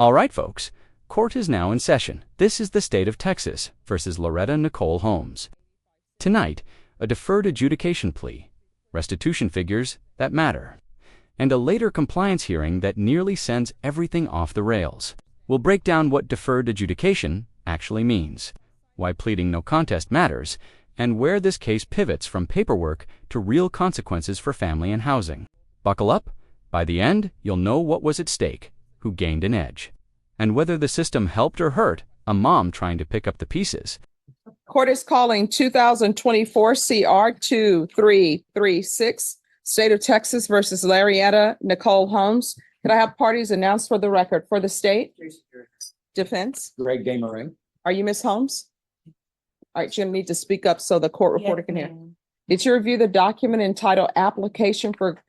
All right, folks, court is now in session. This is the state of Texas versus Loretta Nicole Holmes. Tonight, a deferred adjudication plea, restitution figures that matter, and a later compliance hearing that nearly sends everything off the rails. We'll break down what deferred adjudication actually means, why pleading no contest matters, and where this case pivots from paperwork to real consequences for family and housing. Buckle up. By the end, you'll know what was at stake, who gained an edge, and whether the system helped or hurt a mom trying to pick up the pieces. Court is calling 2024 CR 2336, State of Texas versus Loretta Nicole Holmes. Could I have parties announced for the record? For the state? Defense? Greg Desmarais. Are you Miss Holmes? All right, you're gonna need to speak up so the court reporter can hear. Did you review the document entitled Application for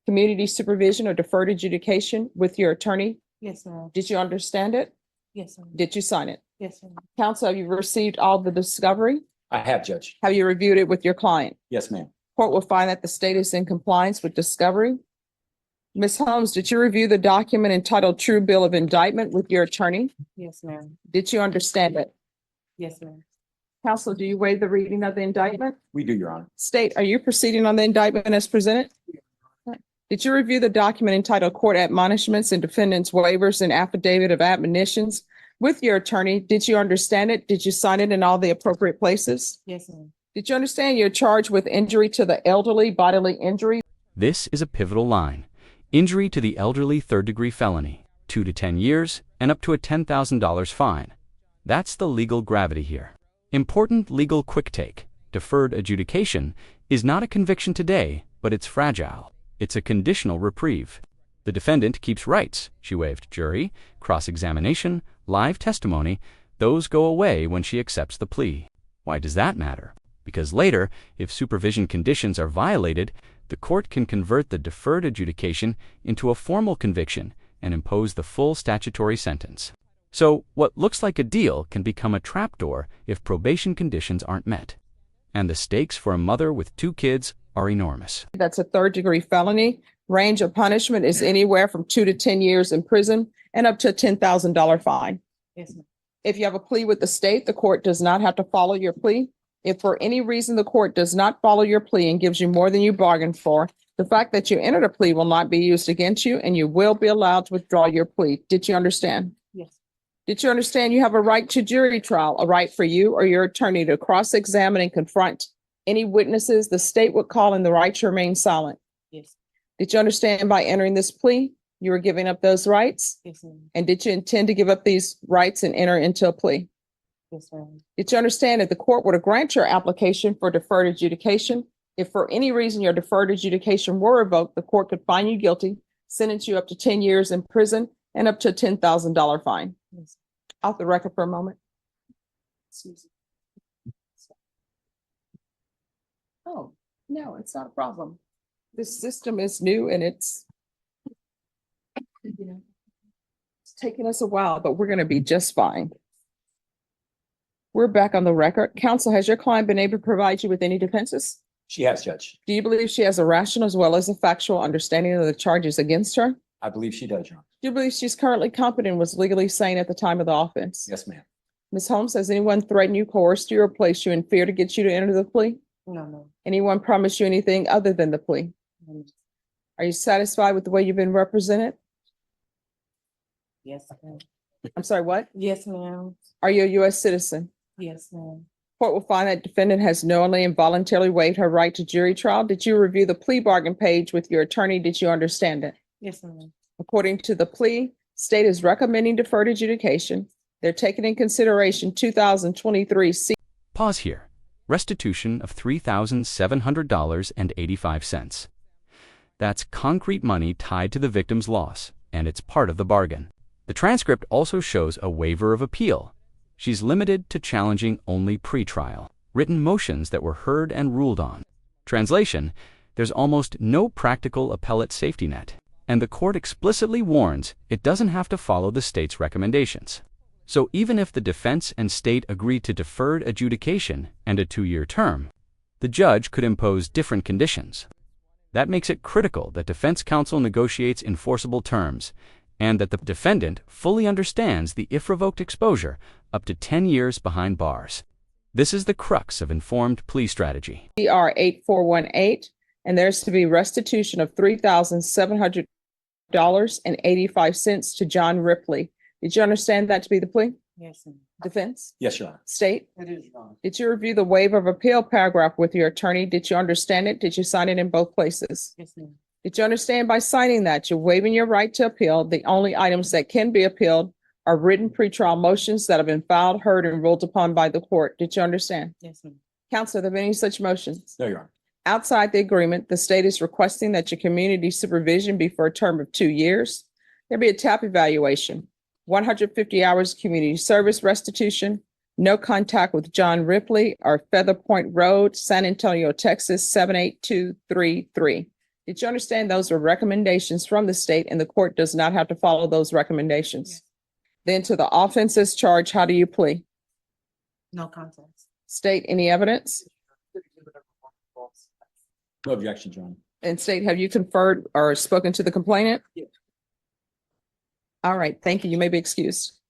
Community Supervision or Deferred Adjudication with your attorney? Yes, ma'am. Did you understand it? Yes, ma'am. Did you sign it? Yes, ma'am. Counsel, have you received all the discovery? I have, Judge. Have you reviewed it with your client? Yes, ma'am. Court will find that the state is in compliance with discovery. Ms. Holmes, did you review the document entitled True Bill of Indictment with your attorney? Yes, ma'am. Did you understand it? Yes, ma'am. Counsel, do you waive the reading of the indictment? We do, Your Honor. State, are you proceeding on the indictment as presented? Did you review the document entitled Court Admonishments and Defendant's Waivers and Affidavit of Admonitions with your attorney? Did you understand it? Did you sign it in all the appropriate places? Yes, ma'am. Did you understand you're charged with injury to the elderly, bodily injury? This is a pivotal line. Injury to the elderly, third-degree felony, 2 to 10 years, and up to a $10,000 fine. That's the legal gravity here. Important legal quick take. Deferred adjudication is not a conviction today, but it's fragile. It's a conditional reprieve. The defendant keeps rights. She waived jury, cross-examination, live testimony. Those go away when she accepts the plea. Why does that matter? Because later, if supervision conditions are violated, the court can convert the deferred adjudication into a formal conviction and impose the full statutory sentence. So, what looks like a deal can become a trapdoor if probation conditions aren't met. And the stakes for a mother with 2 kids are enormous. That's a third-degree felony. Range of punishment is anywhere from 2 to 10 years in prison and up to a $10,000 fine. Yes, ma'am. If you have a plea with the state, the court does not have to follow your plea. If for any reason the court does not follow your plea and gives you more than you bargained for, the fact that you entered a plea will not be used against you and you will be allowed to withdraw your plea. Did you understand? Yes. Did you understand you have a right to jury trial, a right for you or your attorney to cross-examine and confront any witnesses the state would call and the right to remain silent? Yes. Did you understand by entering this plea, you were giving up those rights? Yes, ma'am. And did you intend to give up these rights and enter into a plea? Yes, ma'am. Did you understand that the court were to grant your application for deferred adjudication? If for any reason your deferred adjudication were revoked, the court could find you guilty, sentence you up to 10 years in prison and up to a $10,000 fine. Yes. Off the record for a moment. Excuse me. Oh, no, it's not a problem. This system is new and it's taking us a while, but we're going to be just fine. We're back on the record. Counsel, has your client been able to provide you with any defenses? She has, Judge. Do you believe she has a rational as well as a factual understanding of the charges against her? I believe she does, Your Honor. Do you believe she's currently competent and was legally sane at the time of the offense? Yes, ma'am. Ms. Holmes, has anyone threatened you, coerced you, or placed you in fear to get you to enter the plea? No, no. Anyone promised you anything other than the plea? No. Are you satisfied with the way you've been represented? Yes, ma'am. I'm sorry, what? Yes, ma'am. Are you a U.S. citizen? Yes, ma'am. Court will find that defendant has knowingly and voluntarily waived her right to jury trial. Did you review the plea bargain page with your attorney? Did you understand it? Yes, ma'am. According to the plea, state is recommending deferred adjudication. They're taking in consideration 2023 C. Pause here. Restitution of $3,700.85. That's concrete money tied to the victim's loss, and it's part of the bargain. The transcript also shows a waiver of appeal. She's limited to challenging only pretrial, written motions that were heard and ruled on. Translation, there's almost no practical appellate safety net, and the court explicitly warns it doesn't have to follow the state's recommendations. So even if the defense and state agree to deferred adjudication and a 2-year term, the judge could impose different conditions. That makes it critical that defense counsel negotiates enforceable terms and that the defendant fully understands the if revoked exposure up to 10 years behind bars. This is the crux of informed plea strategy. PR 8418, and there's to be restitution of $3,700.85 to John Ripley. Did you understand that to be the plea? Yes, ma'am. Defense? Yes, Your Honor. State? It is, Your Honor. Did you review the waiver of appeal paragraph with your attorney? Did you understand it? Did you sign it in both places? Yes, ma'am. Did you understand by signing that you're waiving your right to appeal? The only items that can be appealed are written pretrial motions that have been filed, heard, and ruled upon by the court. Did you understand? Yes, ma'am. Counsel, are there any such motions? No, Your Honor. Outside the agreement, the state is requesting that your community supervision be for a term of 2 years. There be a TAP evaluation, 150 hours community service restitution, no contact with John Ripley or Feather Point Road, San Antonio, Texas, 78233. Did you understand those are recommendations from the state and the court does not have to follow those recommendations? Yes. Then to the offenses charge, how do you plea? No contest. State, any evidence? No objection, Your Honor. And state, have you conferred or spoken to the complainant? Yes. All right, thank you. You may be excused.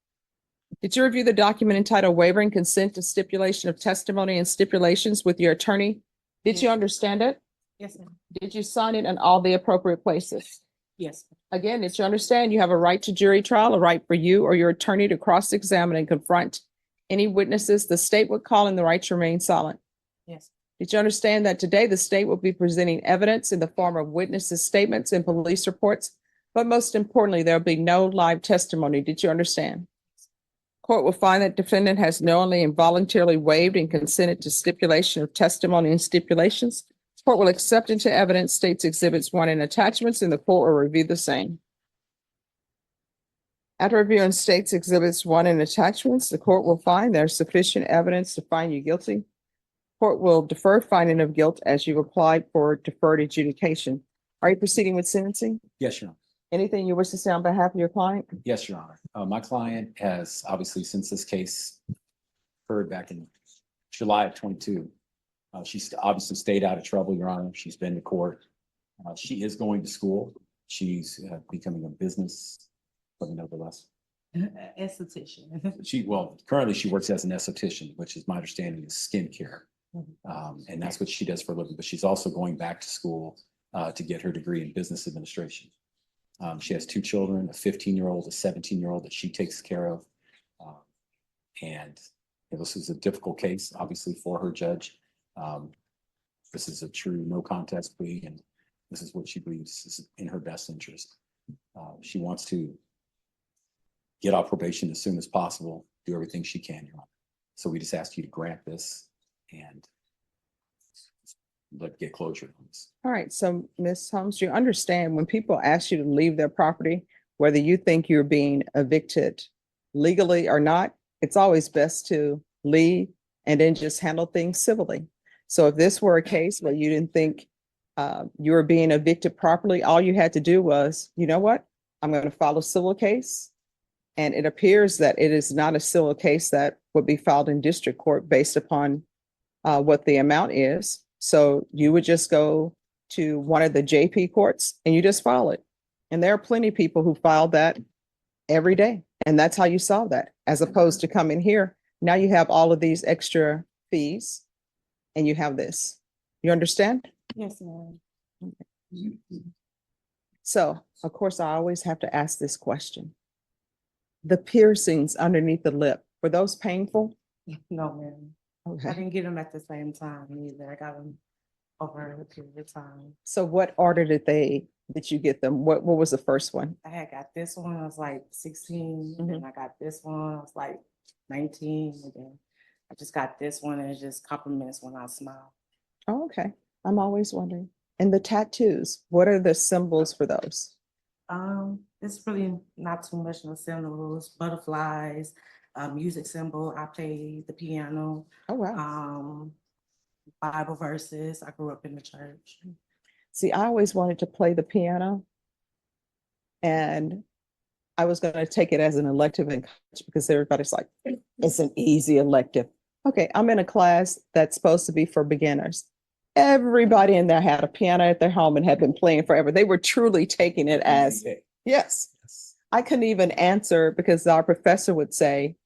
Did you review the document entitled Waiving Consent to Stipulation of Testimony and Stipulations with your attorney? Did you Yes. understand it? Yes, ma'am. Did you sign it in all the appropriate places? Yes. Again, did you understand you have a right to jury trial, a right for you or your attorney to cross-examine and confront any witnesses the state would call in the right to remain silent? Yes. Did you understand that today the state will be presenting evidence in the form of witnesses' statements and police reports? But most importantly, there'll be no live testimony. Did you understand? Court will find that defendant has knowingly and voluntarily waived and consented to stipulation of testimony and stipulations. Court will accept into evidence states exhibits 1 and attachments, and the court will review the same. After reviewing states exhibits 1 and attachments, the court will find there's sufficient evidence to find you guilty. Court will defer finding of guilt as you've applied for deferred adjudication. Are you proceeding with sentencing? Yes, Your Honor. Anything you wish to say on behalf of your client? Yes, Your Honor. My client has obviously, since this case occurred back in July of 22, she's obviously stayed out of trouble, Your Honor. She's been to court. She is going to school. She's becoming a business, but nevertheless. Esthetician. Currently she works as an esthetician, which is my understanding is skincare. And that's what she does for a living, but she's also going back to school to get her degree in business administration. She has 2 children, a 15-year-old, a 17-year-old that she takes care of. And this is a difficult case, obviously, for her judge. This is a true no contest plea, and this is what she believes is in her best interest. She wants to get off probation as soon as possible, do everything she can, Your Honor. So we just ask you to grant this and get closure on this. All right, so Ms. Holmes, you understand when people ask you to leave their property, whether you think you're being evicted legally or not, it's always best to leave and then just handle things civilly. So if this were a case where you didn't think you were being evicted properly, all you had to do was, you know what? I'm going to file a civil case. And it appears that it is not a civil case that would be filed in district court based upon what the amount is. So you would just go to one of the JP courts and you just file it. And there are plenty of people who file that every day. And that's how you solve that, as opposed to coming here. Now you have all of these extra fees and you have this. You understand? Yes, ma'am. So, of course, I always have to ask this question. The piercings underneath the lip, were those painful? No, ma'am. I Okay. didn't get them at the same time either. I got them over a period of time. So what order did you get them? What was the first one? I had got this one, I was like 16, Mhm. and I got this one, I was like 19, and then I just got this one, and it just compliments when I smile. Oh, okay. I'm always wondering. And the tattoos, what are the symbols for those? It's really not too much no symbols, butterflies, music symbol. I play the piano, Oh, wow. Bible verses. I grew up in the church. See, I always wanted to play the piano. And I was going to take it as an elective in college because everybody's like, it's an easy elective. Okay, I'm in a class that's supposed to be for beginners. Everybody in there had a piano at their home and had been playing forever. They were truly taking it as, yes. I couldn't even answer because our professor would say,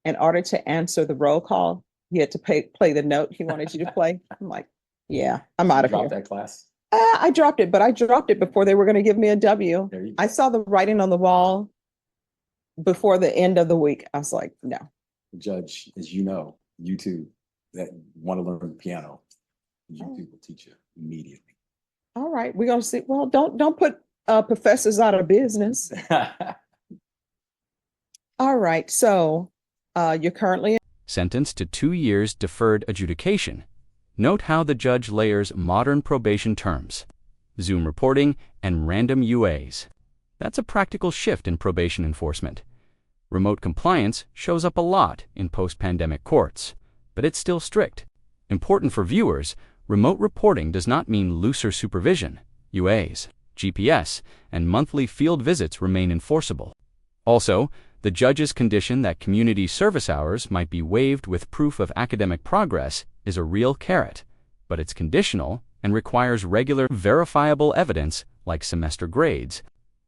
in order to answer the roll call, you had to play the note he wanted you to play. I'm like, yeah, I'm out of Drop here. that class. I dropped it, but I dropped it before they were going to give me a W. There you go. I saw the writing on the wall before the end of the week. I was like, no. Judge, as you know, YouTube that want to learn piano, YouTube will teach you immediately. All right, we're gonna see. Well, don't put professors out of business. All right, so you're currently Sentenced to 2 years deferred adjudication. Note how the judge layers modern probation terms, Zoom reporting, and random UAs. That's a practical shift in probation enforcement. Remote compliance shows up a lot in post-pandemic courts, but it's still strict. Important for viewers, remote reporting does not mean looser supervision. UAs, GPS, and monthly field visits remain enforceable. Also, the judge's condition that community service hours might be waived with proof of academic progress is a real carrot, but it's conditional and requires regular, verifiable evidence like semester grades.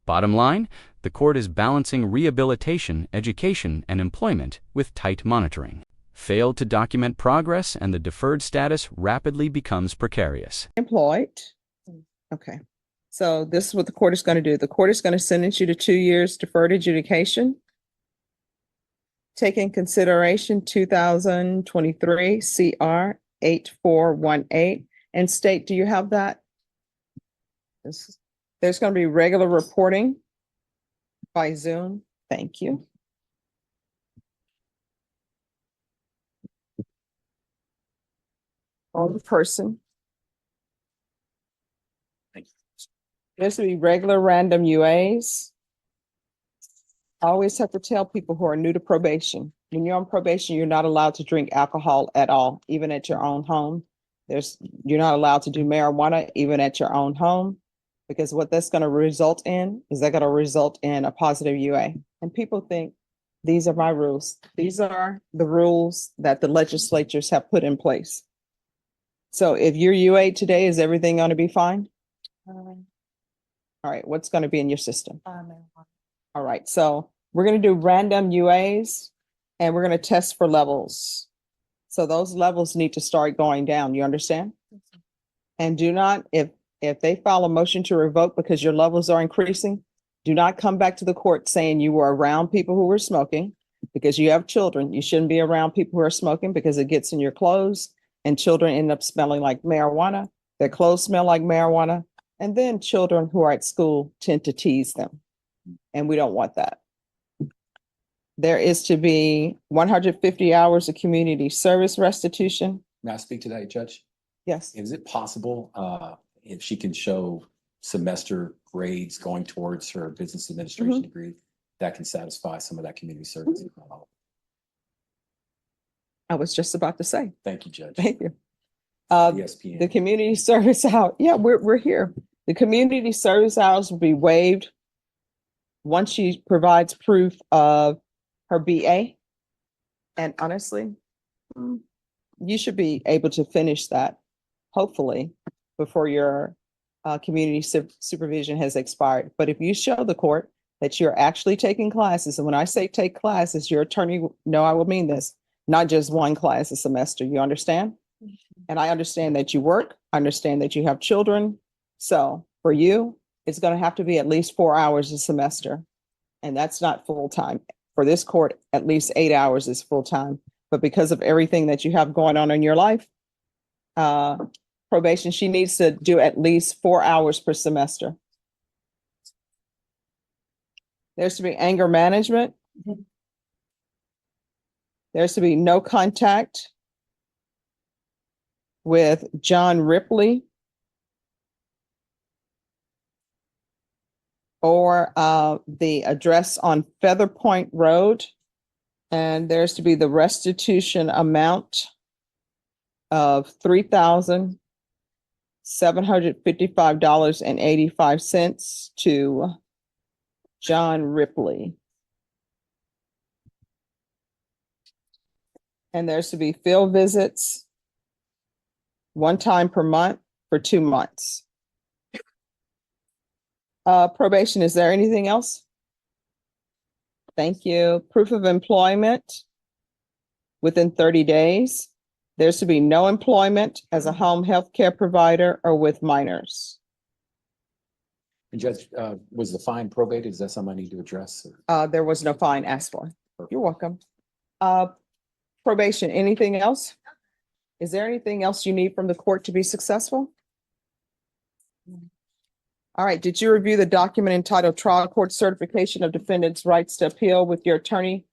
Bottom line, the court is balancing rehabilitation, education, and employment with tight monitoring. Failed to document progress and the deferred status rapidly becomes precarious. employed. Okay, so this is what the court is going to do. The court is going to sentence you to 2 years deferred adjudication. Take in consideration 2023 CR 8418 and state, do you have that? There's going to be regular reporting by Zoom. Thank you. On the person. Thank you. There's going to be regular random UAs. I always have to tell people who are new to probation, when you're on probation, you're not allowed to drink alcohol at all, even at your own home. You're not allowed to do marijuana even at your own home, because what that's going to result in is that going to result in a positive UA. And people think these are my rules. These are the rules that the legislatures have put in place. So if you're UA today, is everything going to be fine? All right, what's going to be in your system? All right, so we're going to do random UAs and we're going to test for levels. So those levels need to start going down. You understand? And do not, if they file a motion to revoke because your levels are increasing, do not come back to the court saying you were around people who were smoking, because you have children. You shouldn't be around people who are smoking because it gets in your clothes and children end up smelling like marijuana. Their clothes smell like marijuana. And then children who are at school tend to tease them. And we don't want that. There is to be 150 hours of community service restitution. May I speak to that, Judge? Yes. Is it possible if she can show semester grades going towards her business administration degree, that can satisfy some of that community service? I was just about to say. Thank you, Judge. Thank you. ESPN. The community service hour. Yeah, we're here. The community service hours will be waived once she provides proof of her BA. And honestly, you should be able to finish that, hopefully, before your community supervision has expired. But if you show the court that you're actually taking classes, and when I say take classes, your attorney know I will mean this, not just one class a semester, you understand? And I understand that you work, I understand that you have children. So for you, it's going to have to be at least 4 hours a semester. And that's not full time. For this court, at least 8 hours is full time. But because of everything that you have going on in your life, probation, she needs to do at least 4 hours per semester. There's to be anger management. There's to be no contact with John Ripley or the address on Feather Point Road. And there's to be the restitution amount of $3,755.85 to John Ripley. And there's to be field visits 1 time per month for 2 months. Probation, is there anything else? Thank you. Proof of employment within 30 days. There's to be no employment as a home health care provider or with minors. And Judge, was the fine probated? Is that something I need to address? Or- There was no fine asked for. You're welcome. Probation, anything else? Is there anything else you need from the court to be successful? All right, did you review the document entitled Trial Court Certification of Defendant's Rights to Appeal with your attorney?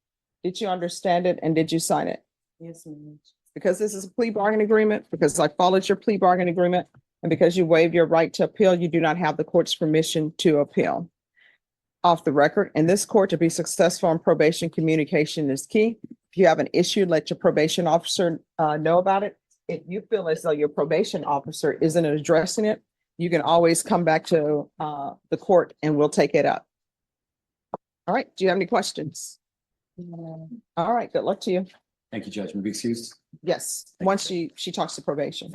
Did you understand it and did you sign it? Yes, ma'am. Because this is a plea bargain agreement, because I followed your plea bargain agreement, and because you waived your right to appeal, you do not have the court's permission to appeal. Off the record, in this court, to be successful in probation, communication is key. If you have an issue, let your probation officer know about it. If you feel as though your probation officer isn't addressing it, you can always come back to the court and we'll take it up. All right, do you have any questions? All right, good luck to you. Thank you, Judge. May I be excused? Yes, Thank once you. she talks to probation.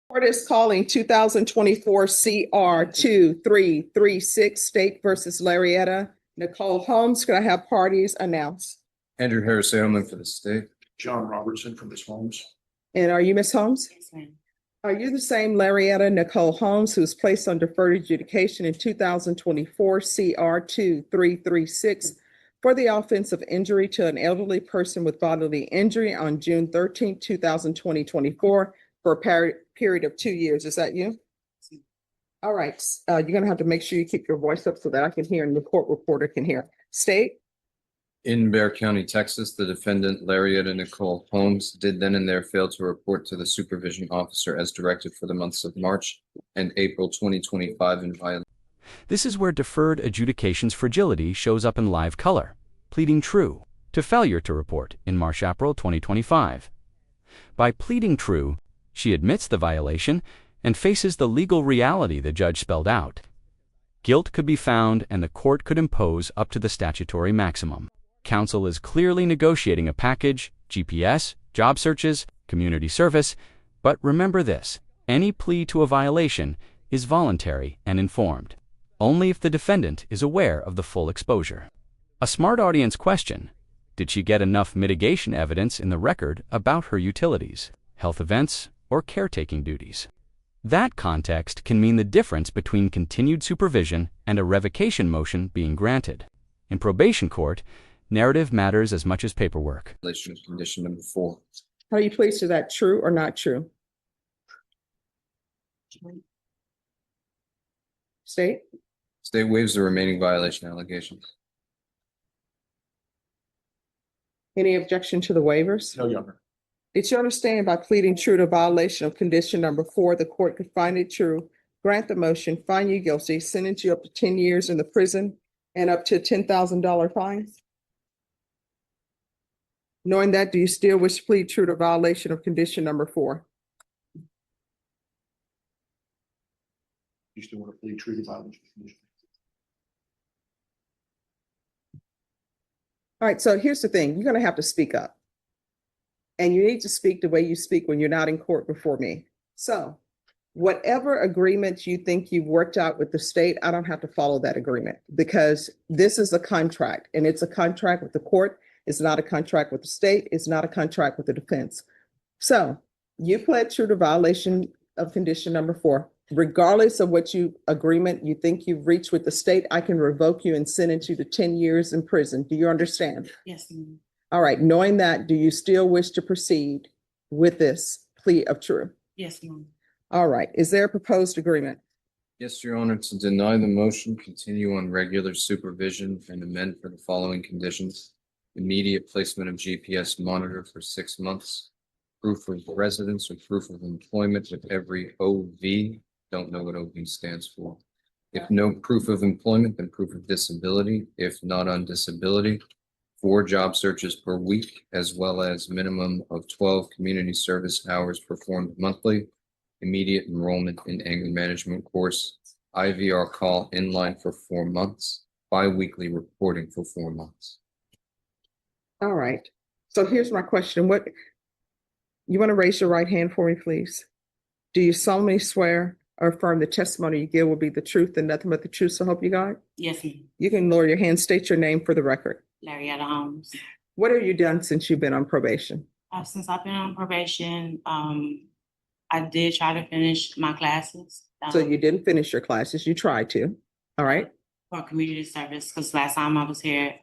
Court is calling 2024 CR 2336 State versus Larietta. Nicole Holmes, could I have parties announced? Andrew Harris Ailman for the state. John Robertson from Ms. Holmes. And are you Ms. Holmes? Yes, ma'am. Are you the same Larietta Nicole Holmes who was placed on deferred adjudication in 2024 CR 2336 for the offense of injury to an elderly person with bodily injury on June 13, 2024 for a period of 2 years? Is that you? All right, you're gonna have to make sure you keep your voice up so that I can hear and the court reporter can hear. State? In Bexar County, Texas, the defendant Larietta Nicole Holmes did then and there fail to report to the supervision officer as directed for the months of March and April 2025 in violation. This is where deferred adjudication's fragility shows up in live color, pleading true to failure to report in March-April 2025. By pleading true, she admits the violation and faces the legal reality the judge spelled out. Guilt could be found and the court could impose up to the statutory maximum. Counsel is clearly negotiating a package, GPS, job searches, community service, but remember this, any plea to a violation is voluntary and informed, only if the defendant is aware of the full exposure. A smart audience question: did she get enough mitigation evidence in the record about her utilities, health events, or caretaking duties? That context can mean the difference between continued supervision and a revocation motion being granted. In probation court, narrative matters as much as paperwork. Of condition number 4. How do you plead to that, true or not true? State? State waives the remaining violation allegations. Any objection to the waivers? No, Your Honor. Did you understand by pleading true to violation of condition number 4, the court could find it true, grant the motion, find you guilty, sentence you up to 10 years in the prison and up to $10,000 fine? Knowing that, do you still wish to plead true to violation of condition number 4? You still want to plead true to violation? All right, so here's the thing. You're going to have to speak up. And you need to speak the way you speak when you're not in court before me. So whatever agreement you think you've worked out with the state, I don't have to follow that agreement because this is a contract and it's a contract with the court. It's not a contract with the state. It's not a contract with the defense. So you pled true to violation of condition number 4. Regardless of what agreement you think you've reached with the state, I can revoke you and sentence you to 10 years in prison. Do you understand? Yes, ma'am. All right, knowing that, do you still wish to proceed with this plea of true? Yes, ma'am. All right, is there a proposed agreement? Yes, Your Honor, to deny the motion, continue on regular supervision and amend for the following conditions. Immediate placement of GPS monitor for 6 months. Proof of residence or proof of employment with every OV. Don't know what OV stands for. If no proof of employment, then proof of disability. If not on disability, 4 job searches per week, as well as minimum of 12 community service hours performed monthly. Immediate enrollment in anger management course. IVR call inline for 4 months. Bi-weekly reporting for 4 months. All right, so here's my question. You want to raise your right hand for me, please? Do you solemnly swear or affirm the testimony you give will be the truth and nothing but the truth, so help you God? Yes, ma'am. You can lower your hand, state your name for the record. Larryetta Holmes. What have you done since you've been on probation? Since I've been on probation, I did try to finish my classes. So you didn't finish your classes, you tried to, all right? For community service, because last time I was here,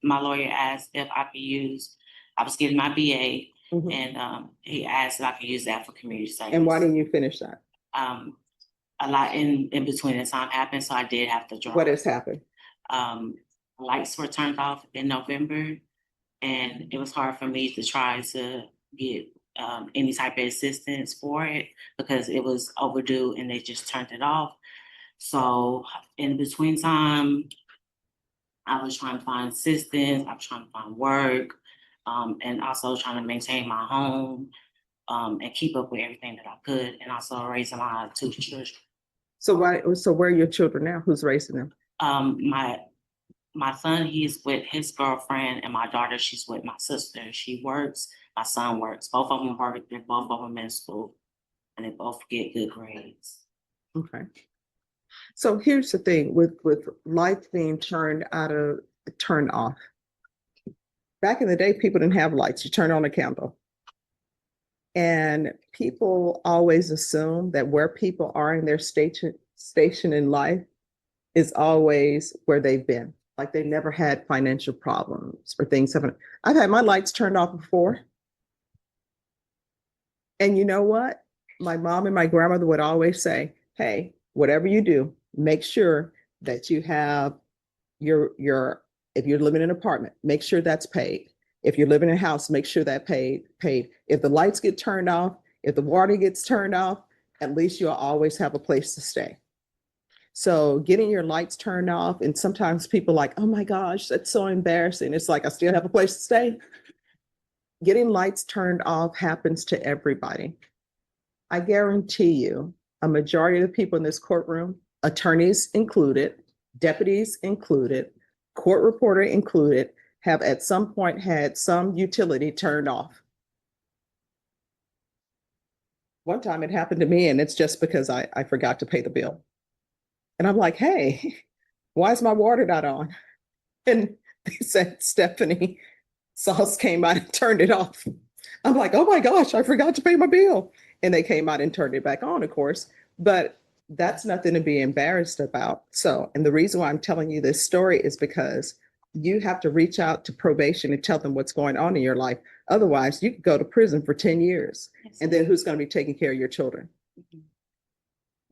my lawyer asked if I could use, I was getting my BA, Mhm. and he asked if I could use that for community service. And why didn't you finish that? A lot in between the time happened, so I did have to drop. What has happened? Lights were turned off in November, and it was hard for me to try to get any type of assistance for it because it was overdue and they just turned it off. So in between time, I was trying to find assistance, I was trying to find work, and also trying to maintain my home, and keep up with everything that I could, and also raising my 2 children. So where are your children now? Who's raising them? My son, he's with his girlfriend, and my daughter, she's with my sister. She works, my son works. Both of them work, they're both of them in school, and they both get good grades. Okay. So here's the thing with lights being turned off. Back in the day, people didn't have lights. You turn on a candle. And people always assume that where people are in their station in life is always where they've been. Like they never had financial problems or things haven't. I've had my lights turned off before. And you know what? My mom and my grandmother would always say, hey, whatever you do, make sure that you have if you're living in an apartment, make sure that's paid. If you're living in a house, make sure that paid. If the lights get turned off, if the water gets turned off, at least you'll always have a place to stay. So getting your lights turned off, and sometimes people are like, oh my gosh, that's so embarrassing. It's like, I still have a place to stay. Getting lights turned off happens to everybody. I guarantee you, a majority of the people in this courtroom, attorneys included, deputies included, court reporter included, have at some point had some utility turned off. One time it happened to me, and it's just because I forgot to pay the bill. And I'm like, hey, why is my water not on? And they said, Stephanie, Sauce came out and turned it off. I'm like, oh my gosh, I forgot to pay my bill. And they came out and turned it back on, of course. But that's nothing to be embarrassed about. So, and the reason why I'm telling you this story is because you have to reach out to probation and tell them what's going on in your life. Otherwise, you could go to prison for 10 years. Yes. And then who's going to be taking care of your children? Mm-hmm.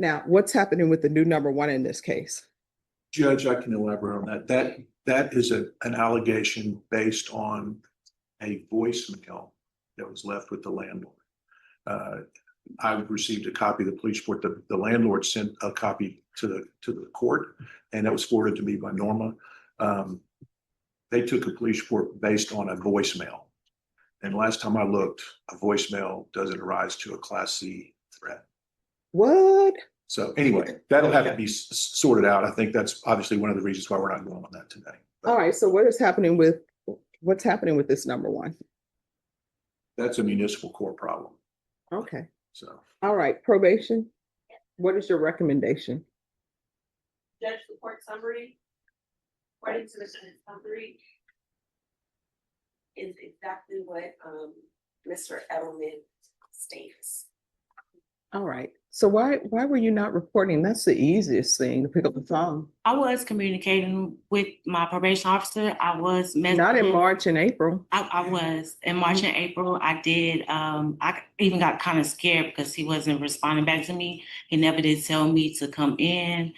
Now, what's happening with the new number one in this case? Judge, I can elaborate on that. That is an allegation based on a voicemail that was left with the landlord. I received a copy of the police report. The landlord sent a copy to the court, and that was forwarded to me by Norma. They took a police report based on a voicemail. And last time I looked, a voicemail doesn't rise to a Class C threat. What? So anyway, that'll have to be sorted out. I think that's obviously one of the reasons why we're not going on that today. But all right. So what's happening with this number one? that's a municipal court problem. Okay. So All right. Probation. What is your recommendation? Judge, the court summary, according to the sentence summary, is exactly what Mr. Edelman states. All right. So why were you not reporting? That's the easiest thing, to pick up the phone. I was communicating with my probation officer. I was Not in March and April. I was in March and April. I did. I even got kind of scared because he wasn't responding back to me. He never did tell me to come in.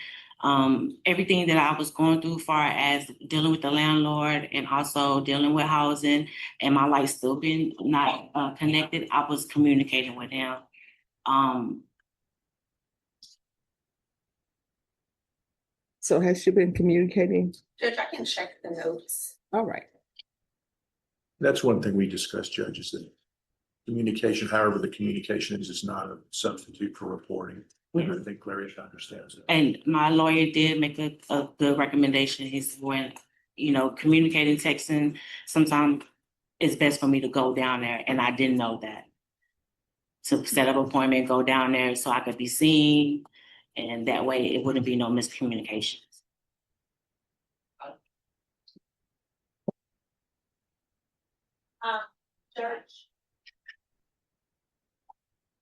Everything that I was going through, far as dealing with the landlord and also dealing with housing, and my life still being not connected, I was communicating with him. So has she been communicating? Judge, I can check the notes. All right. that's one thing we discussed, Judge, is that communication, however the communication is not a substitute for reporting. And I think Clarice understands that. And my lawyer did make a good recommendation. He's when, communicating, texting, sometimes it's best for me to go down there. And I didn't know that. To set up an appointment, go down there so I could be seen And that way it wouldn't be no miscommunications. Judge.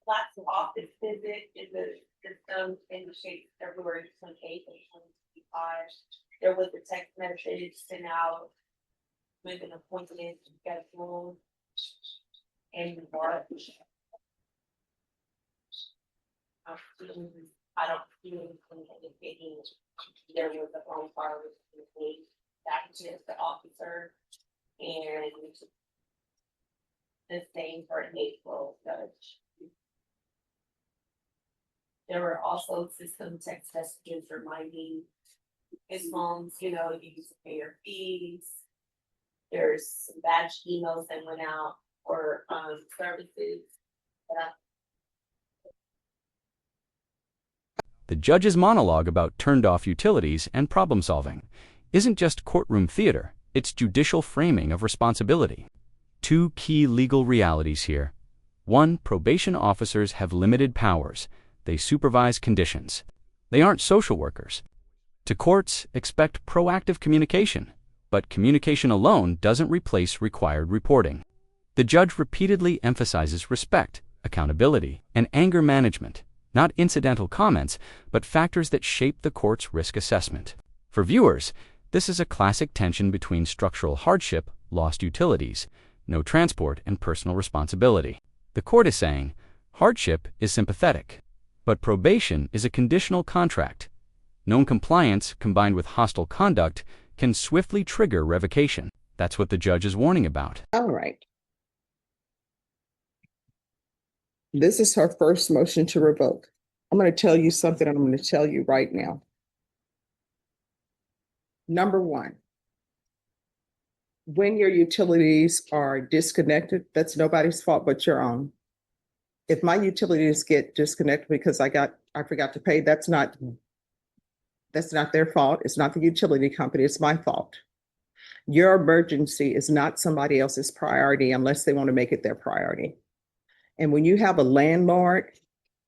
Lots of office visit in the system indicates February 28th and 2025. There was a text message sent out with an appointment scheduled in March. I don't see anything indicating there was a phone call with the that was just the officer and the same for April judge. There were also system text messages reminding his phones, you know, you need to pay your fees. There's some batch emails that went out for services. The judge's monologue about turned-off utilities and problem-solving isn't just courtroom theater, it's judicial framing of responsibility. Two key legal realities here. One, probation officers have limited powers. They supervise conditions. They aren't social workers. To courts, expect proactive communication, but communication alone doesn't replace required reporting. The judge repeatedly emphasizes respect, accountability, and anger management, not incidental comments, but factors that shape the court's risk assessment. For viewers, this is a classic tension between structural hardship, lost utilities, no transport, and personal responsibility. The court is saying, hardship is sympathetic, but probation is a conditional contract. Non-compliance combined with hostile conduct can swiftly trigger revocation. That's what the judge is warning about. All right. This is her first motion to revoke. I'm going to tell you something I'm going to tell you right now. Number one, when your utilities are disconnected, that's nobody's fault but your own. If my utilities get disconnected because I forgot to pay, that's not their fault. It's not the utility company, it's my fault. Your emergency is not somebody else's priority unless they want to make it their priority. And when you have a landlord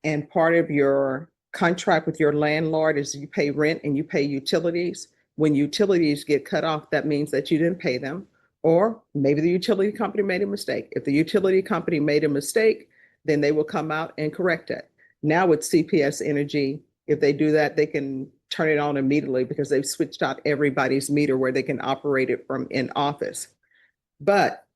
and part of your contract with your landlord is you pay rent and you pay utilities, when utilities get cut off, that means that you didn't pay them, or maybe the utility company made a mistake. If the utility company made a mistake, then they will come out and correct it. Now with CPS Energy, if they do that, they can turn it on immediately because they've switched out everybody's meter where they can operate it from in office. But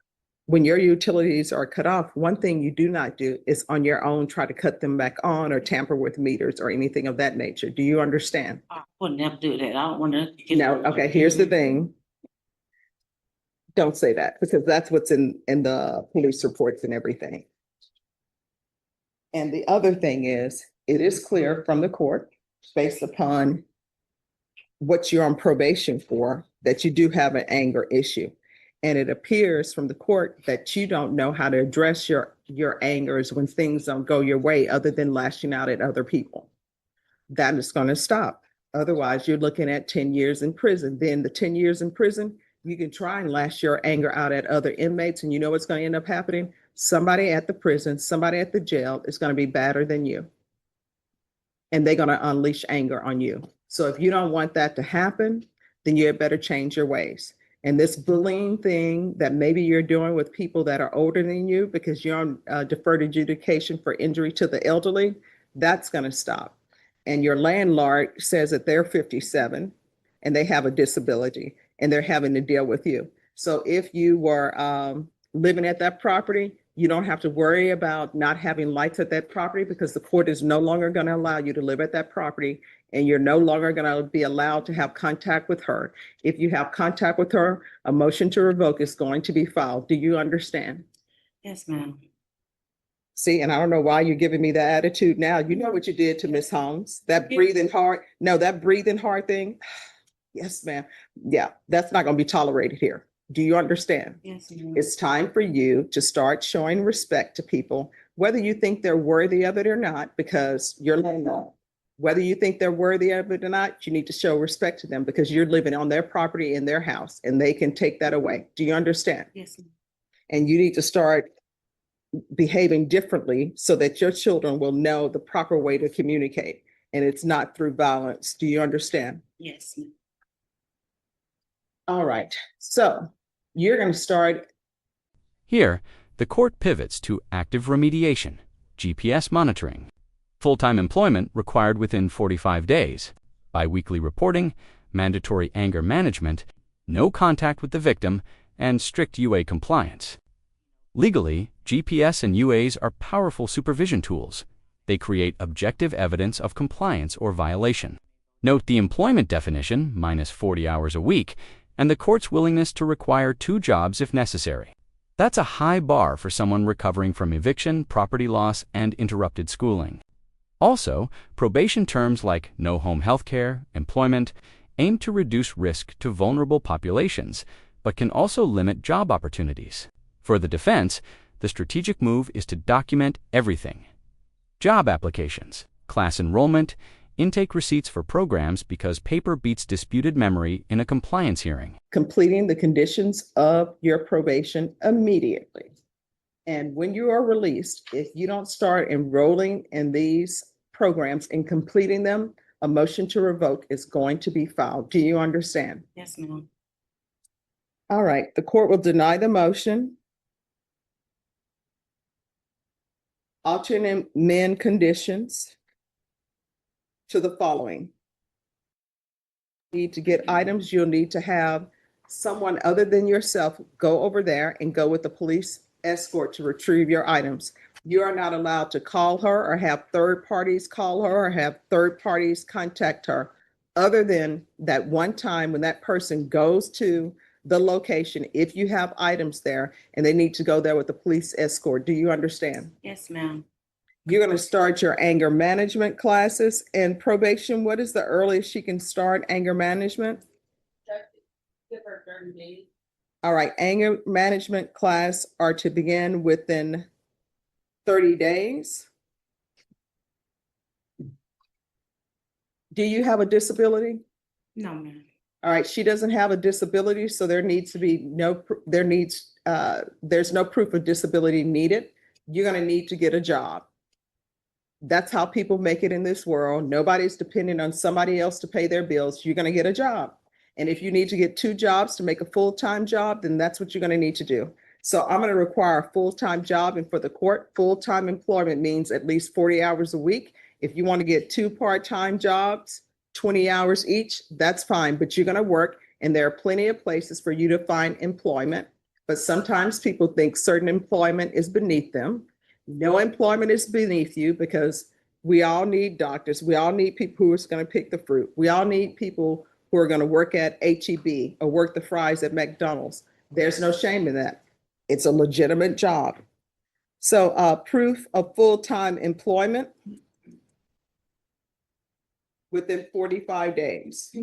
when your utilities are cut off, one thing you do not do is on your own try to cut them back on or tamper with meters or anything of that nature. Do you understand? I would never do that. I don't want to. No, okay, here's the thing. Don't say that because that's what's in the police reports and everything. And the other thing is, it is clear from the court, based upon what you're on probation for, that you do have an anger issue. And it appears from the court that you don't know how to address your angers when things don't go your way other than lashing out at other people. That is going to stop. Otherwise, you're looking at 10 years in prison. Then the 10 years in prison, you can try and lash your anger out at other inmates. And you know what's going to end up happening? Somebody at the prison, somebody at the jail is going to be badder than you. And they're going to unleash anger on you. So if you don't want that to happen, then you had better change your ways. And this bullying thing that maybe you're doing with people that are older than you because you're on deferred adjudication for injury to the elderly, that's going to stop. And your landlord says that they're 57 and they have a disability and they're having to deal with you. So if you were living at that property, you don't have to worry about not having lights at that property because the court is no longer going to allow you to live at that property and you're no longer going to be allowed to have contact with her. If you have contact with her, a motion to revoke is going to be filed. Do you understand? Yes, ma'am. See, and I don't know why you're giving me that attitude now. You know what you did to Miss Holmes, that breathing hard. No, that breathing hard thing. Yes, ma'am. Yeah, that's not going to be tolerated here. Do you understand? Yes, ma'am. It's time for you to start showing respect to people, whether you think they're worthy of it or not, because you're landlord. Whether you think they're worthy of it or not, you need to show respect to them because you're living on their property in their house and they can take that away. Do you understand? Yes, ma'am. And you need to start behaving differently so that your children will know the proper way to communicate. and it's not through violence. Do you understand? Yes, All right, so you're going to start. Here, the court pivots to active remediation, GPS monitoring, full-time employment required within 45 days, biweekly reporting, mandatory anger management, no contact with the victim, and strict UA compliance. Legally, GPS and UAs are powerful supervision tools. They create objective evidence of compliance or violation. Note the employment definition, minus 40 hours a week, and the court's willingness to require 2 jobs if necessary. That's a high bar for someone recovering from eviction, property loss, and interrupted schooling. Also, probation terms like no home health care, employment, aim to reduce risk to vulnerable populations, but can also limit job opportunities. For the defense, the strategic move is to document everything. Job applications, class enrollment, intake receipts for programs because paper beats disputed memory in a compliance hearing. Completing the conditions of your probation immediately. And when you are released, if you don't start enrolling in these programs and completing them, a motion to revoke is going to be filed. Do you understand? yes, ma'am. All right, the court will deny the motion. Alternate amend conditions to the following. Need to get items, you'll need to have someone other than yourself go over there and go with the police escort to retrieve your items. You are not allowed to call her or have third parties call her or have third parties contact her, other than that one time when that person goes to the location, if you have items there and they need to go there with the police escort. Do you understand? Yes, ma'am. You're going to start your anger management classes and probation. What is the earliest she can start anger management? Give her 30 days. All right, anger management class are to begin within 30 days. Do you have a disability? No, ma'am. All right, she doesn't have a disability, so there needs to be there's no proof of disability needed. You're going to need to get a job. That's how people make it in this world. Nobody's depending on somebody else to pay their bills. You're going to get a job. And if you need to get 2 jobs to make a full-time job, then that's what you're going to need to do. So I'm going to require a full-time job. And for the court, full-time employment means at least 40 hours a week. If you want to get 2 part-time jobs, 20 hours each, that's fine, but you're going to work, and there are plenty of places for you to find employment. But sometimes people think certain employment is beneath them. No employment is beneath you, because we all need doctors. We all need people who are going to pick the fruit. We all need people who are going to work at HEB or work the fries at McDonald's. There's no shame in that. It's a legitimate job. So proof of full-time employment within 45 days.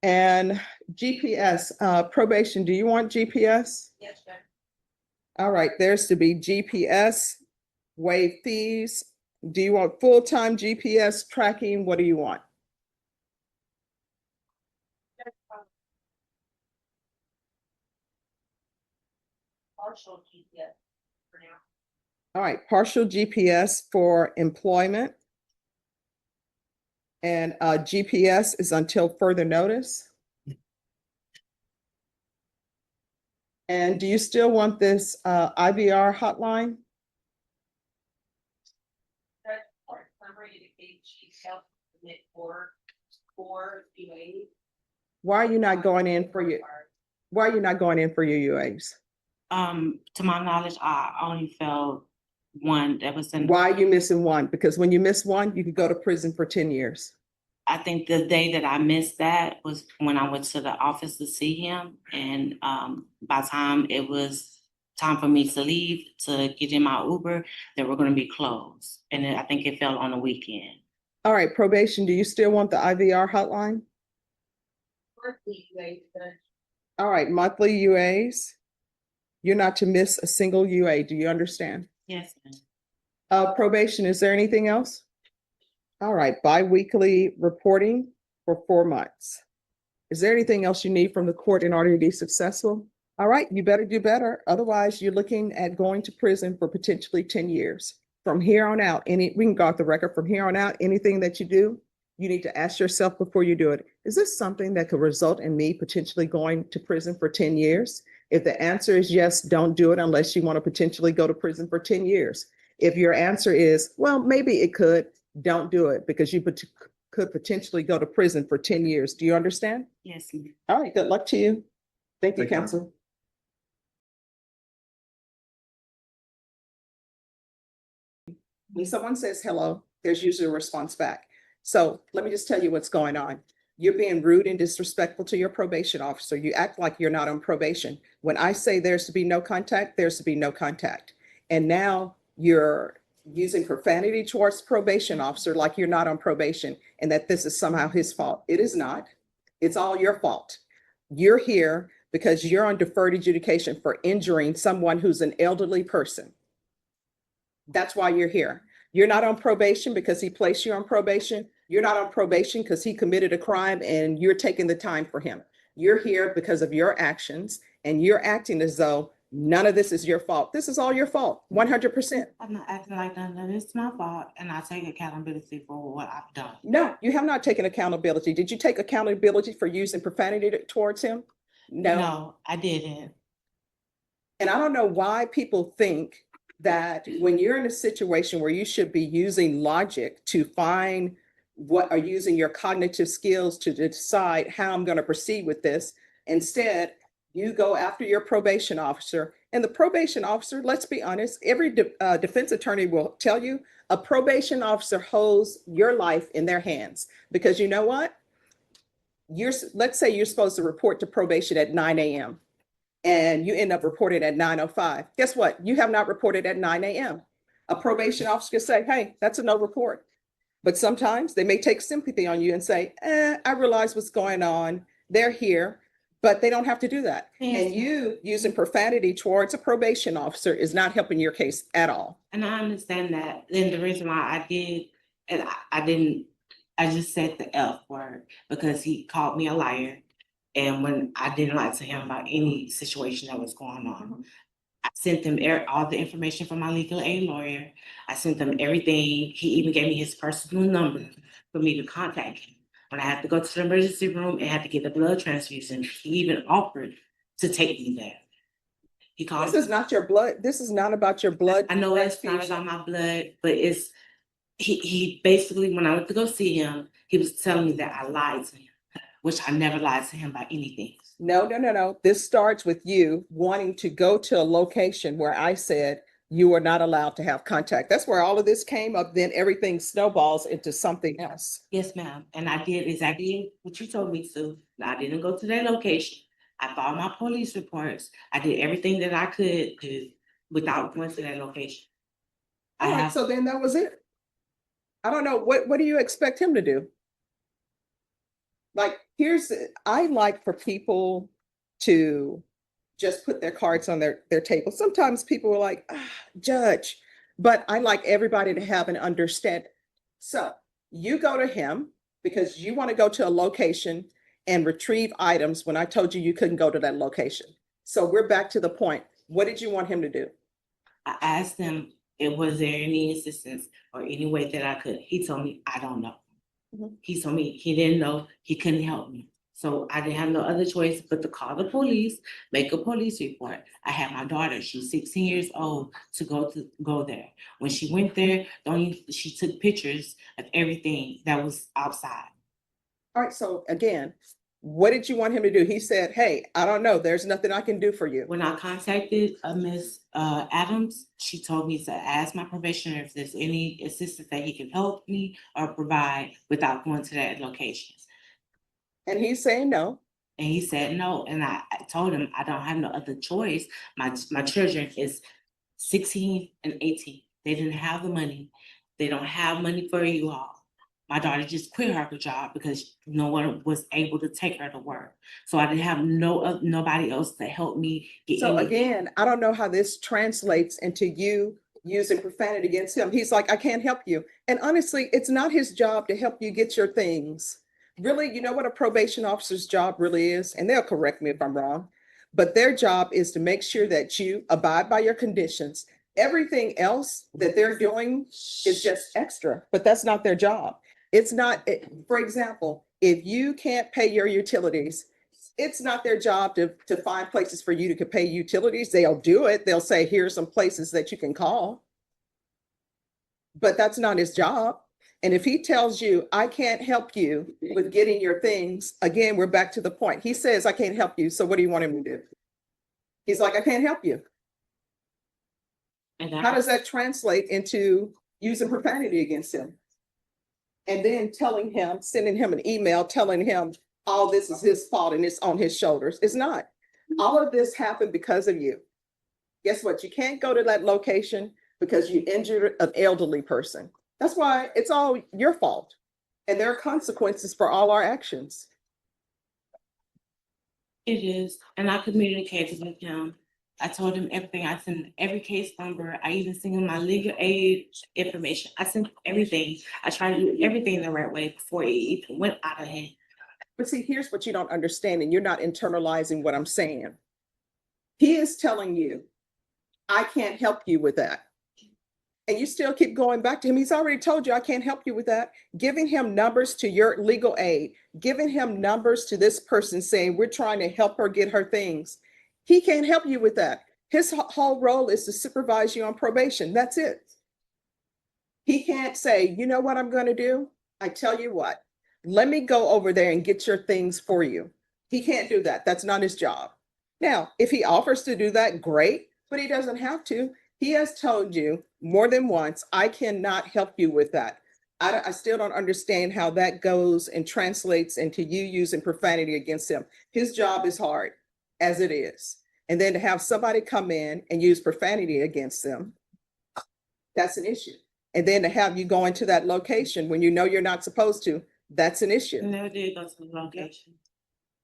And GPS, probation, do you want GPS? Yes, sir. All right, there's to be GPS, waive fees. Do you want full-time GPS tracking? What do you want? Partial GPS for now. All right, partial GPS for employment. And GPS is until further notice. And do you still want this IVR hotline? That's part summary indicates she's helped submit for UA. Why are you not going in for your UAs? To my knowledge, I only felt one that was in. Why are you missing one? Because when you miss one, you could go to prison for 10 years. I think the day that I missed that was when I went to the office to see him. And by the time it was time for me to leave to get in my Uber, they were going to be closed. And I think it fell on a weekend. All right, probation, do you still want the IVR hotline? Monthly UA, sir. All right, monthly UAs. You're not to miss a single UA. Do you understand? Yes, ma'am. Probation, is there anything else? All right, bi-weekly reporting for 4 months. Is there anything else you need from the court in order to be successful? All right, you better do better. Otherwise, you're looking at going to prison for potentially 10 years. from here on out, we can go off the record, from here on out, anything that you do, you need to ask yourself before you do it, is this something that could result in me potentially going to prison for 10 years? If the answer is yes, don't do it unless you want to potentially go to prison for 10 years. If your answer is, well, maybe it could, don't do it because you could potentially go to prison for 10 years. Do you understand? Yes. All right, good luck to you. Thank you, Thank you. counsel. When someone says hello, there's usually a response back. So let me just tell you what's going on. You're being rude and disrespectful to your probation officer. You act like you're not on probation. When I say there's to be no contact, there's to be no contact. And now you're using profanity towards probation officer like you're not on probation and that this is somehow his fault. It is not. It's all your fault. You're here because you're on deferred adjudication for injuring someone who's an elderly person. That's why you're here. You're not on probation because he placed you on probation. You're not on probation because he committed a crime and you're taking the time for him. You're here because of your actions and you're acting as though none of this is your fault. This is all your fault, 100%. I'm not acting like none of it's my fault, and I take accountability for what I've done. No, you have not taken accountability. Did you take accountability for using profanity towards him? No, I didn't. And I don't know why people think that when you're in a situation where you should be using logic to find what are using your cognitive skills to decide how I'm going to proceed with this, instead you go after your probation officer. And the probation officer, let's be honest, every defense attorney will tell you a probation officer holds your life in their hands because you know what? Let's say you're supposed to report to probation at 9 a.m. and you end up reporting at 9:05. Guess what? You have not reported at 9 a.m. A probation officer can say, hey, that's a no report. But sometimes they may take sympathy on you and say, I realize what's going on. They're here, but they don't have to do that. Yes. And you using profanity towards a probation officer is not helping your case at all. And I understand that. And the reason why I did, and I didn't, I just said the F word because he called me a liar. And when I didn't lie to him about any situation that was going on, I sent them all the information from my legal aid lawyer. I sent them everything. He even gave me his personal number for me to contact him. When I had to go to the emergency room and had to get a blood transfusion, he even offered to take me there. He called. This is not your blood. This is not about your blood. I know it's not about my blood, but it's he basically, when I went to go see him, he was telling me that I lied to him, which I never lied to him about anything. No. This starts with you wanting to go to a location where I said you are not allowed to have contact. That's where all of this came up. Then everything snowballs into something else. Yes, ma'am. And I did exactly what you told me to. I didn't go to that location. I filed my police reports. I did everything that I could do without going to that location. All right, so then that was it. I don't know, what do you expect him to do? Like, I like for people to just put their cards on their table. Sometimes people are like, judge, but I like everybody to have an understanding. So you go to him because you want to go to a location and retrieve items when I told you you couldn't go to that location. So we're back to the point. What did you want him to do? I asked him, was there any assistance or any way that I could? He told me, I don't know. He told me he didn't know, he couldn't help me. So I didn't have no other choice but to call the police, make a police report. I had my daughter, she's 16 years old, to go there. When she went there, she took pictures of everything that was outside. All right, so again, what did you want him to do? He said, hey, I don't know, there's nothing I can do for you. When I contacted Ms. Adams, she told me to ask my probationer if there's any assistance that he can help me or provide without going to that location. And he's saying no. And he said no. And I told him I don't have no other choice. My children is 16 and 18. They didn't have the money. They don't have money for you all. My daughter just quit her job because no one was able to take her to work. So I didn't have nobody else to help me get. So again, I don't know how this translates into you using profanity against him. He's like, I can't help you. And honestly, it's not his job to help you get your things. Really, you know what a probation officer's job really is? And they'll correct me if I'm wrong, but their job is to make sure that you abide by your conditions Everything else that they're doing is just extra, but that's not their job. It's not, for example, if you can't pay your utilities, it's not their job to find places for you to pay utilities. They'll do it. They'll say, here's some places that you can call. But that's not his job. And if he tells you, I can't help you with getting your things, again, we're back to the point. He says, I can't help you. So what do you want him to do? He's like, I can't help you. And How does that translate into using profanity against him? And then telling him, sending him an email, telling him all this is his fault and it's on his shoulders. It's not. All of this happened because of you. Guess what? You can't go to that location because you injured an elderly person. That's why it's all your fault. And there are consequences for all our actions. It is, and I communicated with him. I told him everything. I sent every case number. I even sent him my legal aid information. I sent everything. I tried to do everything the right way before it even went out of hand. But see, here's what you don't understand, and you're not internalizing what I'm saying. He is telling you, I can't help you with that. And you still keep going back to him. He's already told you, I can't help you with that. Giving him numbers to your legal aid, giving him numbers to this person saying, we're trying to help her get her things. He can't help you with that. His whole role is to supervise you on probation. That's it. He can't say, you know what I'm going to do? I tell you what, let me go over there and get your things for you. He can't do that. That's not his job. Now, if he offers to do that, great, but he doesn't have to. He has told you more than once, I cannot help you with that. I still don't understand how that goes and translates into you using profanity against him. His job is hard as it is. And then to have somebody come in and use profanity against them, that's an issue. And then to have you go into that location when you know you're not supposed to, that's an I issue. never did go to the location.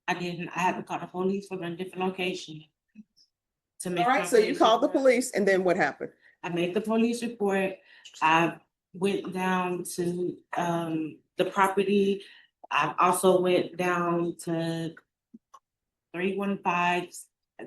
I didn't. I had to call the police from a different location. To make All right, so you police called the report. police and then what happened? I made the police report. I went down to the property. I also went down to 315,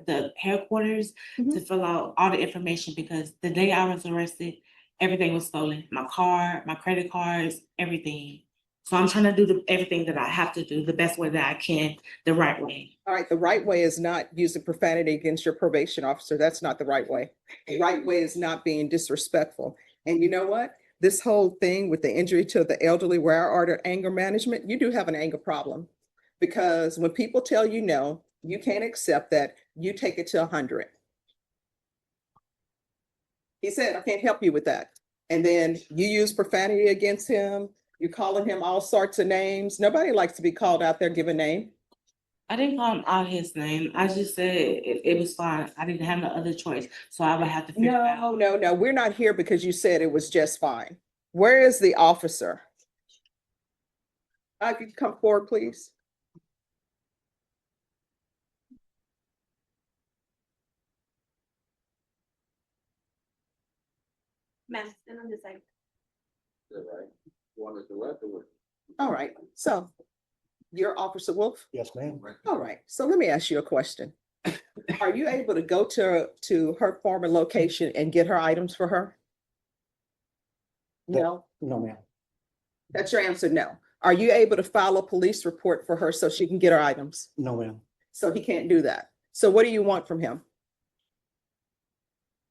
the headquarters, to fill out all the information because the day I was arrested, everything was stolen. My car, my credit cards, everything. So I'm trying to do everything that I have to do the best way that I can, the right way. All right, the right way is not using profanity against your probation officer. That's not the right way. The right way is not being disrespectful. And you know what? This whole thing with the injury to the elderly, where I ordered anger management, you do have an anger problem. Because when people tell you no, you can't accept that, you take it to 100. He said, I can't help you with that. And then you use profanity against him. You're calling him all sorts of names. Nobody likes to be called out there, give a name. I didn't call him out his name. I just said it was fine. I didn't have no other choice. So I would have to figure it out. No. We're not here because you said it was just fine. Where is the officer? I could come forward, please. Ma'am, stand on this side. All right, so you're Officer Wolf? Yes, ma'am. All right, so let me ask you a question. Are you able to go to her former location and get her items for her? No, No, ma'am. that's your answer, no. Are you able to file a police report for her so she can get her items? No, ma'am. So he can't do that. So what do you want from him?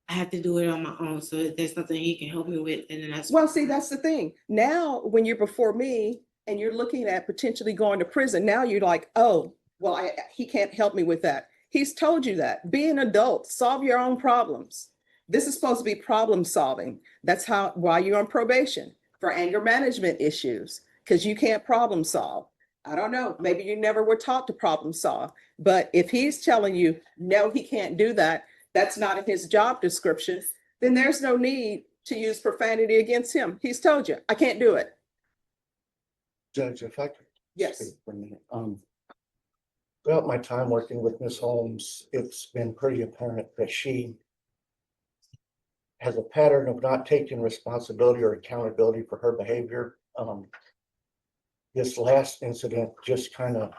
I have to do it on my own. So if there's nothing he can help me with, then that's Well, see, that's the thing. Now, when you're before me and you're looking at potentially going to prison, now you're like, oh, well, he can't help me with that. He's told you that. Be an adult, solve your own problems. This is supposed to be problem solving. That's why you're on probation, for anger management issues, because you can't problem solve. I don't know, maybe you never were taught to problem solve, but if he's telling you, no, he can't do that, that's not in his job description, then there's no need to use profanity against him. He's told you, I can't do it. Judge, if I could Yes. speak for a minute. Throughout my time working with Ms. Holmes, it's been pretty apparent that she has a pattern of not taking responsibility or accountability for her behavior. This last incident just kind of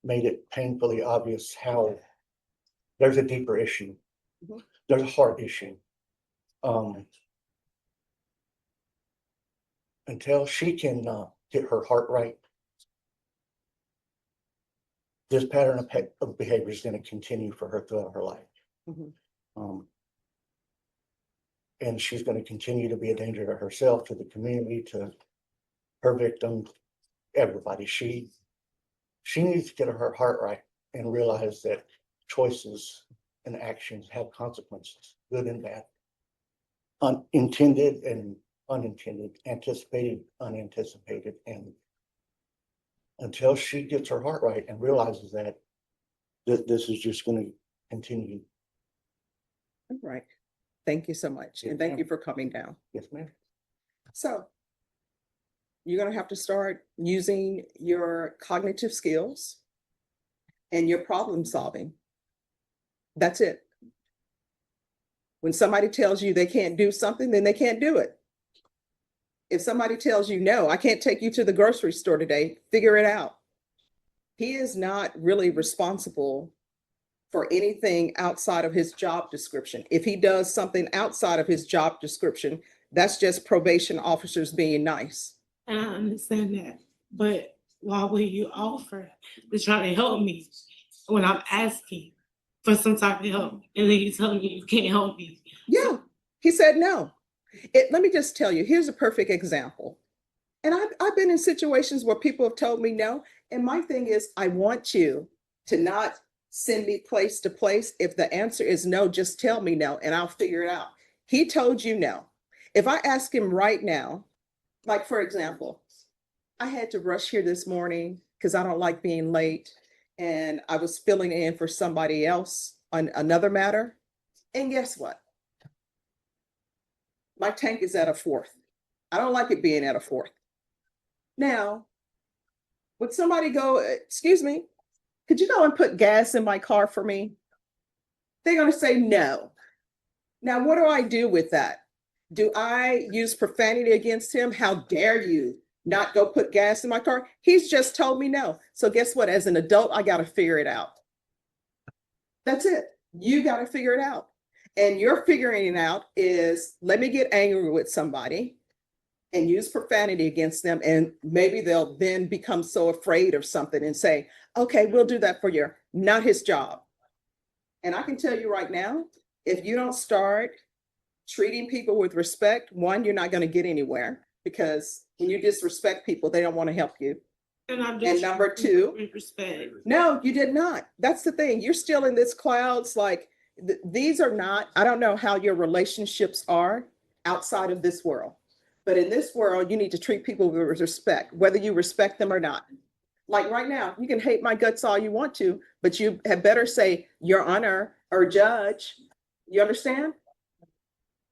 made it painfully obvious how there's a deeper issue Mhm. There's a heart issue. Until she can get her heart right, this pattern of behavior is going to continue for her throughout her life. Mhm. And she's going to continue to be a danger to herself, to the community, to her victim, everybody. She needs to get her heart right and realize that choices and actions have consequences, good and bad, unintended and unintended, anticipated, unanticipated. And until she gets her heart right and realizes that, this is just going to continue. All right. Thank you so much. And thank you for coming down. Yes, ma'am. So you're going to have to start using your cognitive skills and your problem solving. That's it. When somebody tells you they can't do something, then they can't do it. If somebody tells you, no, I can't take you to the grocery store today, figure it out. He is not really responsible for anything outside of his job description. If he does something outside of his job description, that's just probation officers being nice. And I understand that, but why would you offer to try to help me when I'm asking for some type of help, and then you tell me you can't help me? Yeah, he said no. Let me just tell you, here's a perfect example. And I've been in situations where people have told me no. And my thing is, I want you to not send me place to place. If the answer is no, just tell me no and I'll figure it out. He told you no. If I ask him right now, like for example, I had to rush here this morning because I don't like being late. And I was filling in for somebody else on another matter. And guess what? My tank is at a fourth. I don't like it being at a fourth. Now, would somebody go, excuse me, could you go and put gas in my car for me? They're going to say no. Now, what do I do with that? Do I use profanity against him? How dare you not go put gas in my car? He's just told me no. So guess what? As an adult, I got to figure it out. That's it. You got to figure it out. And your figuring it out is, let me get angry with somebody and use profanity against them. And maybe they'll then become so afraid of something and say, okay, we'll do that for you. Not his job. And I can tell you right now, if you don't start treating people with respect, one, you're not going to get anywhere, because when you disrespect people, they don't want to help you. And number two, respect. No, you did not. That's the thing. You're still in this clouds. Like these are not, I don't know how your relationships are outside of this world. But in this world, you need to treat people with respect, whether you respect them or not. Like right now, you can hate my guts all you want to, but you had better say, Your Honor or Judge. You understand?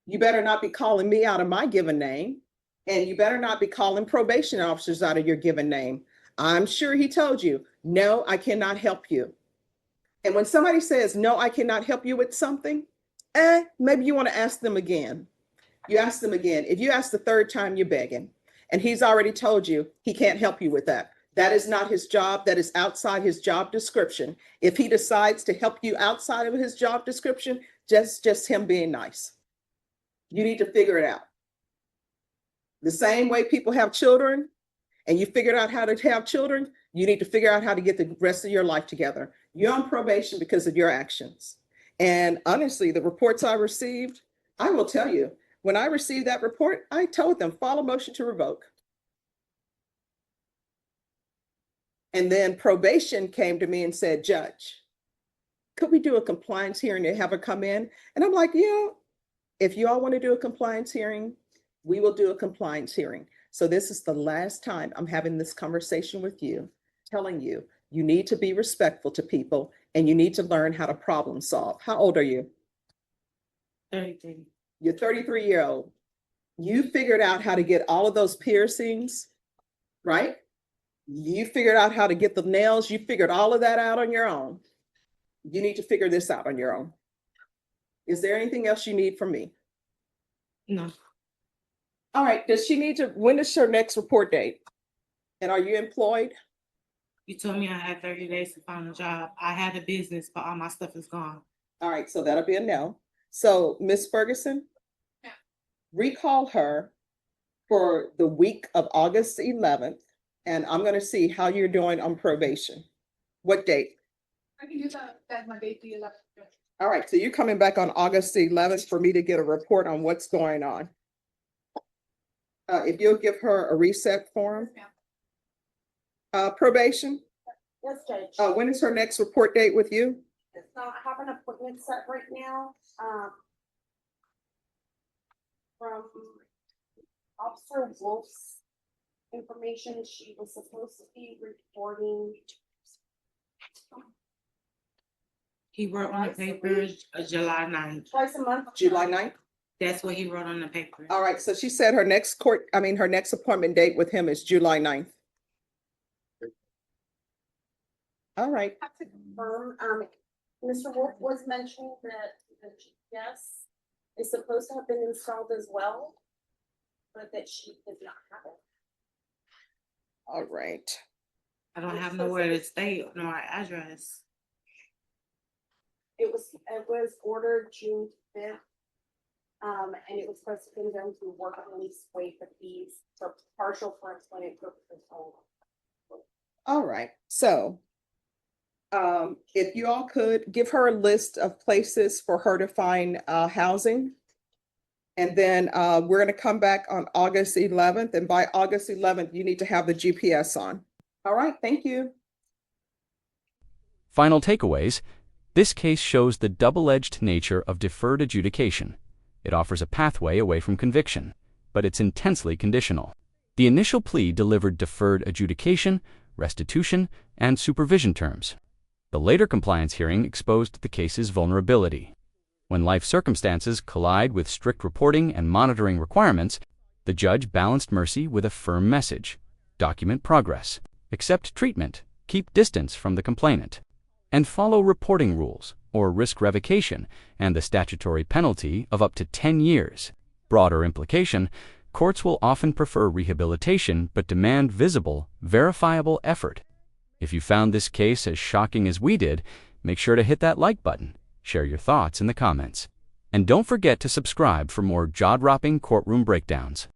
You better not be calling me out of my given name. And you better not be calling probation officers out of your given name. I'm sure he told you, no, I cannot help you. And when somebody says, no, I cannot help you with something, maybe you want to ask them again. You ask them again. If you ask the third time, you're begging. And he's already told you he can't help you with that. That is not his job. That is outside his job description. If he decides to help you outside of his job description, just him being nice. You need to figure it out. The same way people have children and you figured out how to have children, you need to figure out how to get the rest of your life together. You're on probation because of your actions. And honestly, the reports I received, I will tell you, when I received that report, I told them, file a motion to revoke. And then probation came to me and said, Judge, could we do a compliance hearing to have her come in? And I'm like, yeah, if you all want to do a compliance hearing, we will do a compliance hearing. So this is the last time I'm having this conversation with you, telling you, you need to be respectful to people and you need to learn how to problem solve. How old are you? 33. You're 33-year-old. You figured out how to get all of those piercings, right? You figured out how to get the nails. You figured all of that out on your own. You need to figure this out on your own. Is there anything else you need from me? No. All right. Does she need to, when is her next report date? And are you employed? You told me I had 30 days to find a job. I had a business, but all my stuff is gone. All right, so that'll be a no. So Ms. Ferguson? Yeah. Recall her for the week of August 11th, and I'm gonna see how you're doing on probation. What date? I can do that, that's my date, the 11th. All right, so you're coming back on August 11th for me to get a report on what's going on. If you'll give her a reset form. Probation, Yes, Judge. when is her next report date with you? It's not, I have an appointment set right now, from Officer Wolf's information, she was supposed to be reporting. He wrote on the paper, July 9th. Twice a month. July 9th? That's what he wrote on the paper. All right, so she said her next her next appointment date with him is July 9th. All right, Have to confirm, Mr. Wolf was mentioning that the GPS is supposed to have been installed as well, but that she did not have it. all right. I don't have nowhere to stay, nor address. It was ordered June 5th. And it was supposed to be done to work release waive the fees for partial for employment purposes only. All right, so if you all could give her a list of places for her to find housing. And then we're gonna come back on August 11th, and by August 11th, you need to have the GPS on. All right, thank you. Final takeaways. This case shows the double-edged nature of deferred adjudication. It offers a pathway away from conviction, but it's intensely conditional. The initial plea delivered deferred adjudication, restitution, and supervision terms. The later compliance hearing exposed the case's vulnerability. When life circumstances collide with strict reporting and monitoring requirements, the judge balanced mercy with a firm message: document progress, accept treatment, keep distance from the complainant, and follow reporting rules or risk revocation and the statutory penalty of up to 10 years. Broader implication: courts will often prefer rehabilitation but demand visible, verifiable effort. If you found this case as shocking as we did, make sure to hit that like button, share your thoughts in the comments, and don't forget to subscribe for more jaw-dropping courtroom breakdowns.